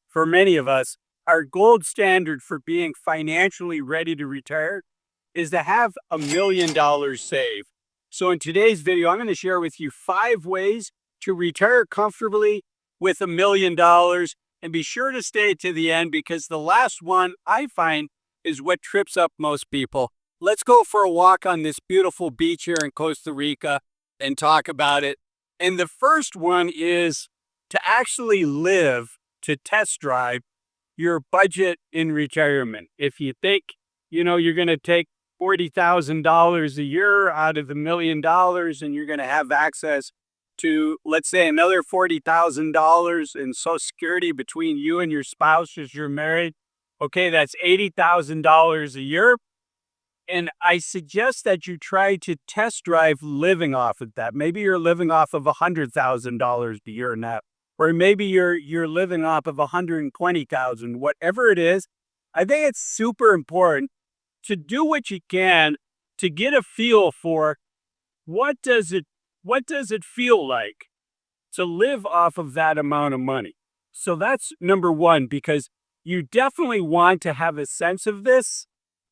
for many of us, our gold standard for being financially ready to retire is to have $1 million saved. So in today's video, I'm going to share with you 5 ways to retire comfortably with $1 million. And be sure to stay to the end because the last one I find is what trips up most people. Let's go for a walk on this beautiful beach here in Costa Rica and talk about it. And the first one is to actually live, to test drive your budget in retirement. If you think, you're going to take $40,000 a year out of the $1 million and you're going to have access to, let's say, another $40,000 in Social Security between you and your spouse as you're married. Okay, that's $80,000 a year. And I suggest that you try to test drive living off of that. Maybe you're living off of $100,000 a year now, or maybe you're living off of $120,000. Whatever it is, I think it's super important to do what you can to get a feel for what does it feel like to live off of that amount of money. So that's number one, because you definitely want to have a sense of this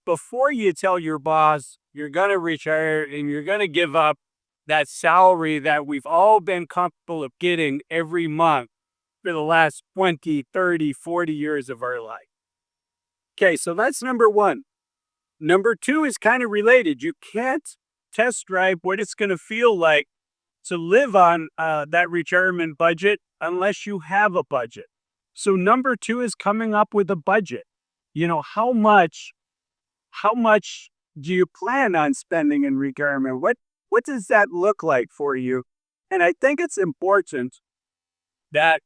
before you tell your boss you're going to retire and you're going to give up that salary that we've all been comfortable of getting every month for the last 20, 30, 40 years of our life. Okay, so that's number one. Number two is kind of related. You can't test drive what it's going to feel like to live on that retirement budget unless you have a budget. So number two is coming up with a budget. How much do you plan on spending in retirement? What does that look like for you? And I think it's important that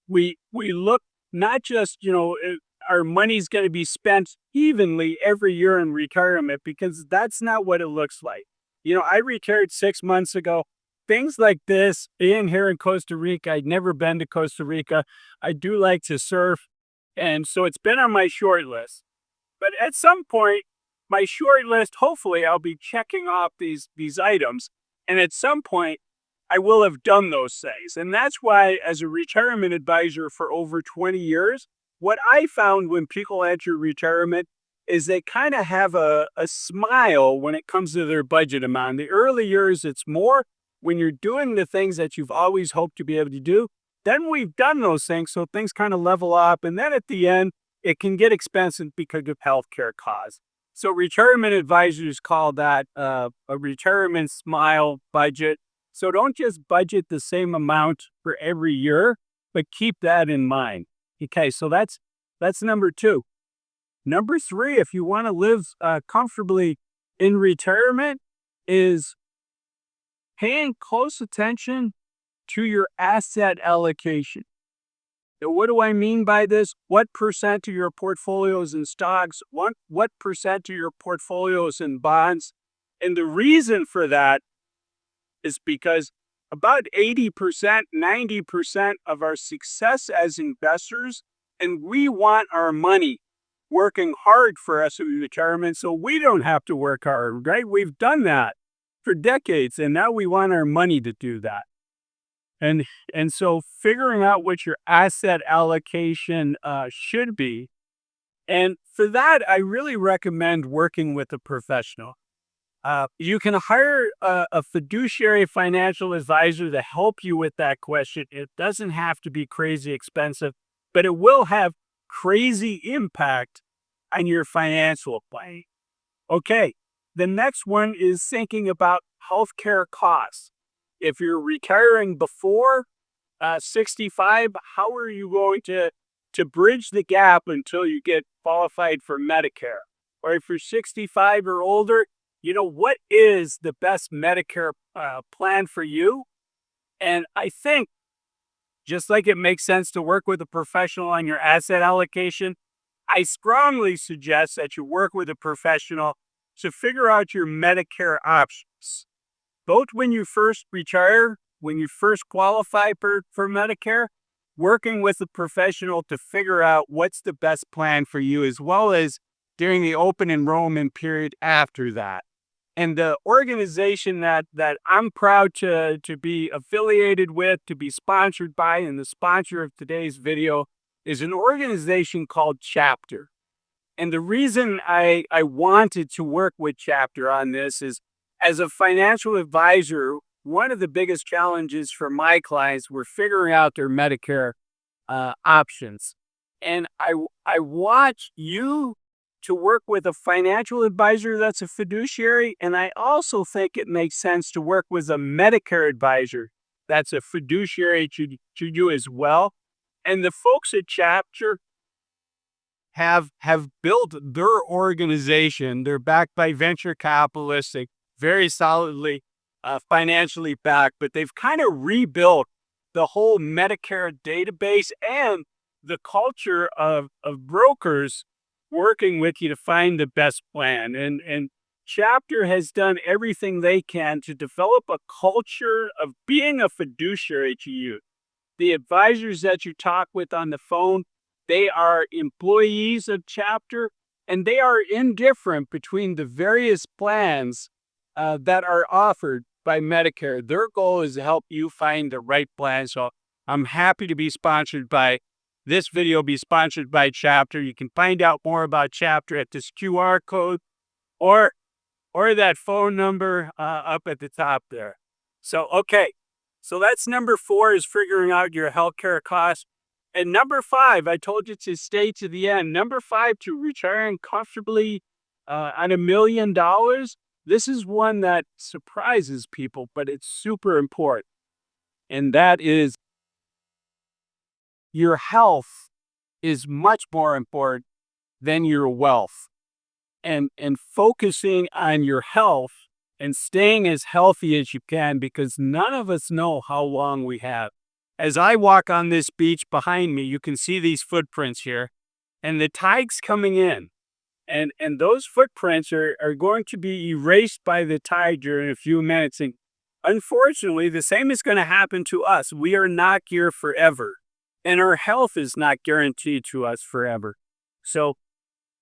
we look not just, our money's going to be spent evenly every year in retirement, because that's not what it looks like. I retired 6 months ago. Things like this, being here in Costa Rica, I'd never been to Costa Rica. I do like to surf, and so it's been on my short list. But at some point, my short list, hopefully I'll be checking off these items. And at some point, I will have done those things. And that's why, as a retirement advisor for over 20 years, what I found when people enter retirement is they kind of have a smile when it comes to their budget amount. In the early years, it's more. When you're doing the things that you've always hoped to be able to do, then we've done those things, so things kind of level up. And then at the end, it can get expensive because of healthcare costs. So retirement advisors call that a retirement smile budget. So don't just budget the same amount for every year, but keep that in mind. Okay, so that's number two. Number three, if you want to live comfortably in retirement, is paying close attention to your asset allocation. Now, what do I mean by this? What percent of your portfolio is in stocks? What percent of your portfolio is in bonds? And the reason for that is because about 80%, 90% of our success as investors, and we want our money working hard for us in retirement so we don't have to work hard, right? We've done that for decades, and now we want our money to do that. And so figuring out what your asset allocation should be, and for that, I really recommend working with a professional. You can hire a fiduciary financial advisor to help you with that question. It doesn't have to be crazy expensive, but it will have crazy impact on your financial plan. Okay. The next one is thinking about healthcare costs. If you're retiring before 65, how are you going to bridge the gap until you get qualified for Medicare? Or if you're 65 or older, what is the best Medicare plan for you? And I think, just like it makes sense to work with a professional on your asset allocation, I strongly suggest that you work with a professional to figure out your Medicare options. Both when you first retire, when you first qualify for Medicare, working with a professional to figure out what's the best plan for you, as well as during the open enrollment period after that. And the organization that I'm proud to be affiliated with, to be sponsored by, and the sponsor of today's video is an organization called Chapter. And the reason I wanted to work with Chapter on this is, as a financial advisor, one of the biggest challenges for my clients were figuring out their Medicare options. And I want you to work with a financial advisor that's a fiduciary. And I also think it makes sense to work with a Medicare advisor that's a fiduciary to you as well. And the folks at Chapter have built their organization. They're backed by venture capitalists, they very solidly financially backed, but they've kind of rebuilt the whole Medicare database and the culture of brokers working with you to find the best plan. And Chapter has done everything they can to develop a culture of being a fiduciary to you. The advisors that you talk with on the phone, they are employees of Chapter, and they are indifferent between the various plans that are offered by Medicare. Their goal is to help you find the right plan. So I'm happy to be sponsored by this video, be sponsored by Chapter. You can find out more about Chapter at this QR code or that phone number up at the top there. So, okay. So that's number 4, is figuring out your healthcare costs. And number 5, I told you to stay to the end. Number 5, to retiring comfortably on $1 million. This is one that surprises people, but it's super important. And that is, your health is much more important than your wealth. And focusing on your health and staying as healthy as you can, because none of us know how long we have. As I walk on this beach behind me, you can see these footprints here, and the tide's coming in. And those footprints are going to be erased by the tide during a few minutes. And unfortunately, the same is going to happen to us. We are not here forever, and our health is not guaranteed to us forever. So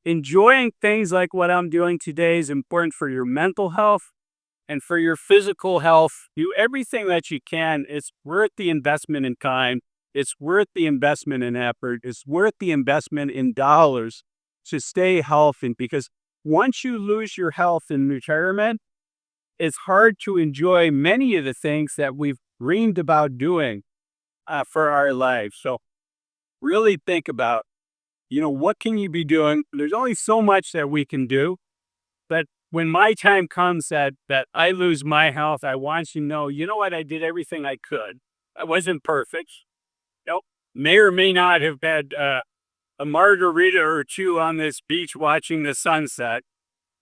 enjoying things like what I'm doing today is important for your mental health and for your physical health. Do everything that you can. It's worth the investment in time. It's worth the investment in effort. It's worth the investment in dollars to stay healthy, because once you lose your health in retirement, it's hard to enjoy many of the things that we've dreamed about doing for our lives. So really think about, what can you be doing? There's only so much that we can do, but when my time comes that I lose my health, I want you to know, what? I did everything I could. I wasn't perfect. May or may not have had a margarita or two on this beach watching the sunset.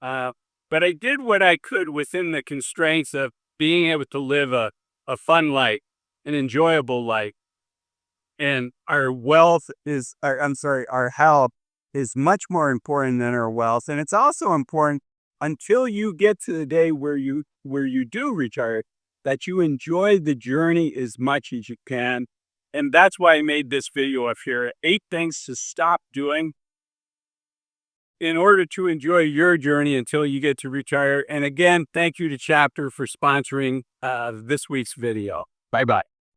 But I did what I could within the constraints of being able to live a fun life, an enjoyable life. And our health is much more important than our wealth. And it's also important, until you get to the day where you do retire, that you enjoy the journey as much as you can. And that's why I made this video up here, 8 things to stop doing in order to enjoy your journey until you get to retire. And again, thank you to Chapter for sponsoring this week's video. Bye-bye.